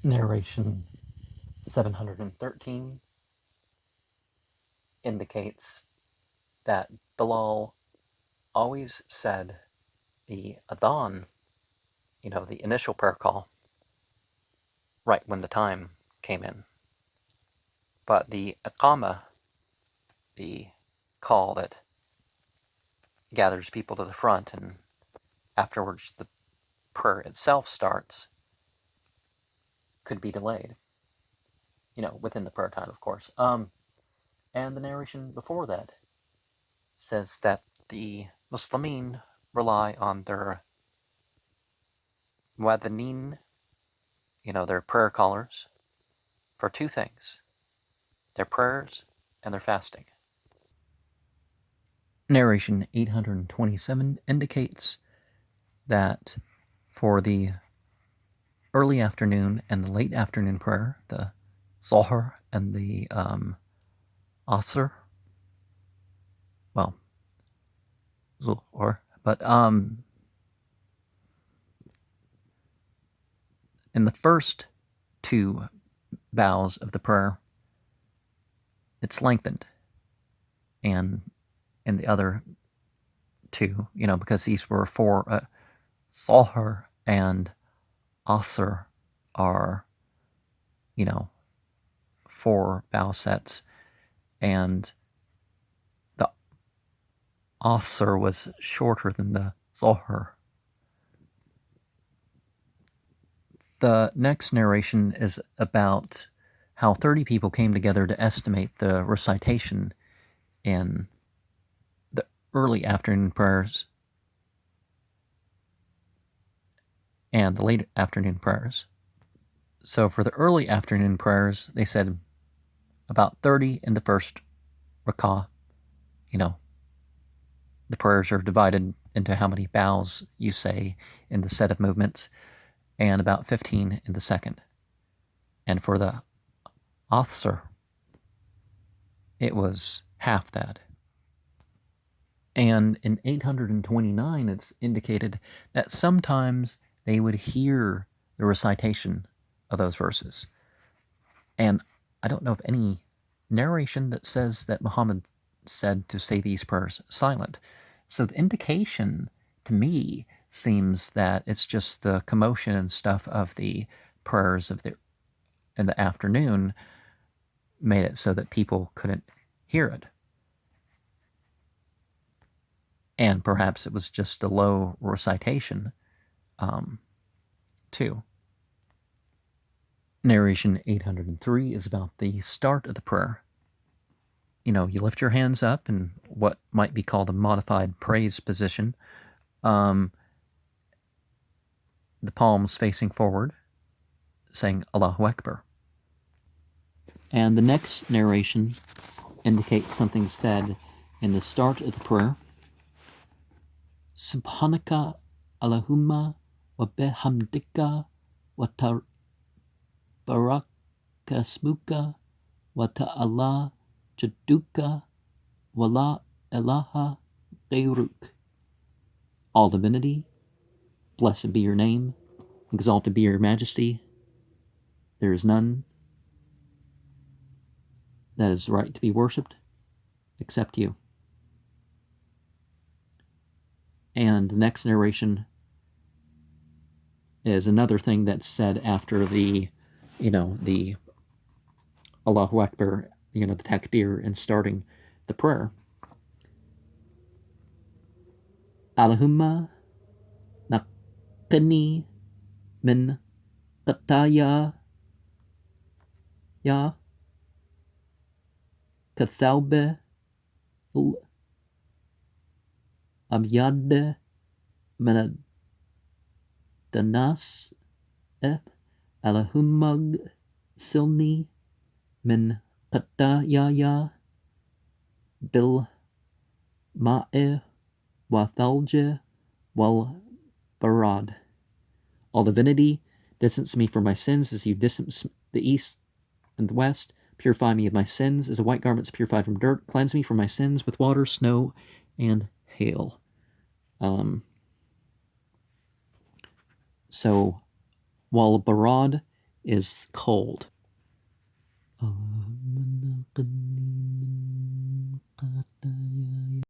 Narration 713 indicates that Bilal always said the adhan, the initial prayer call, right when the time came in. But the iqama, the call that gathers people to the front and afterwards the prayer itself starts, could be delayed. Within the prayer time, of course. And the narration before that says that the Muslimin rely on their muadhanin, their prayer callers, for two things: their prayers and their fasting. Narration 827 indicates that for the early afternoon and the late afternoon prayer, the Zohr and the Asr, well, Zuhr, but in the first two bows of the prayer, it's lengthened, and in the other two, because these were for Zohr and Asr are, 4 bow sets, and the Asr was shorter than the Zohr. The next narration is about how 30 people came together to estimate the recitation in the early afternoon prayers and the late afternoon prayers. So for the early afternoon prayers, they said about 30 in the first rak'ah. The prayers are divided into how many bows you say in the set of movements, and about 15 in the second. And for the Asr, it was half that. And in 829, it's indicated that sometimes they would hear the recitation of those verses. And I don't know of any narration that says that Muhammad said to say these prayers silent. So the indication to me seems that it's just the commotion and stuff of the prayers in the afternoon made it so that people couldn't hear it. And perhaps it was just a low recitation, too. Narration 803 is about the start of the prayer. You lift your hands up in what might be called a modified praise position. The palms facing forward, saying Allahu Akbar. And the next narration indicates something said in the start of the prayer. Subhanaka Allahumma wa bihamdika wa tabarakasmuka wa ta'ala jadduka wa la ilaha ghayruk. All divinity, blessed be your name, exalted be your majesty. There is none that is right to be worshipped except you. And the next narration is another thing that's said after the Allahu Akbar, the takbir, and starting the prayer. Allahumma naqqini min qataya ya kathawbe abyad min danas Allahumma silni min qataya bil ma'i wa thalj wal barad. All divinity, distance me from my sins as you distance the east and the west. Purify me of my sins as a white garment is purified from dirt. Cleanse me from my sins with water, snow, and hail. So, wal barad is cold.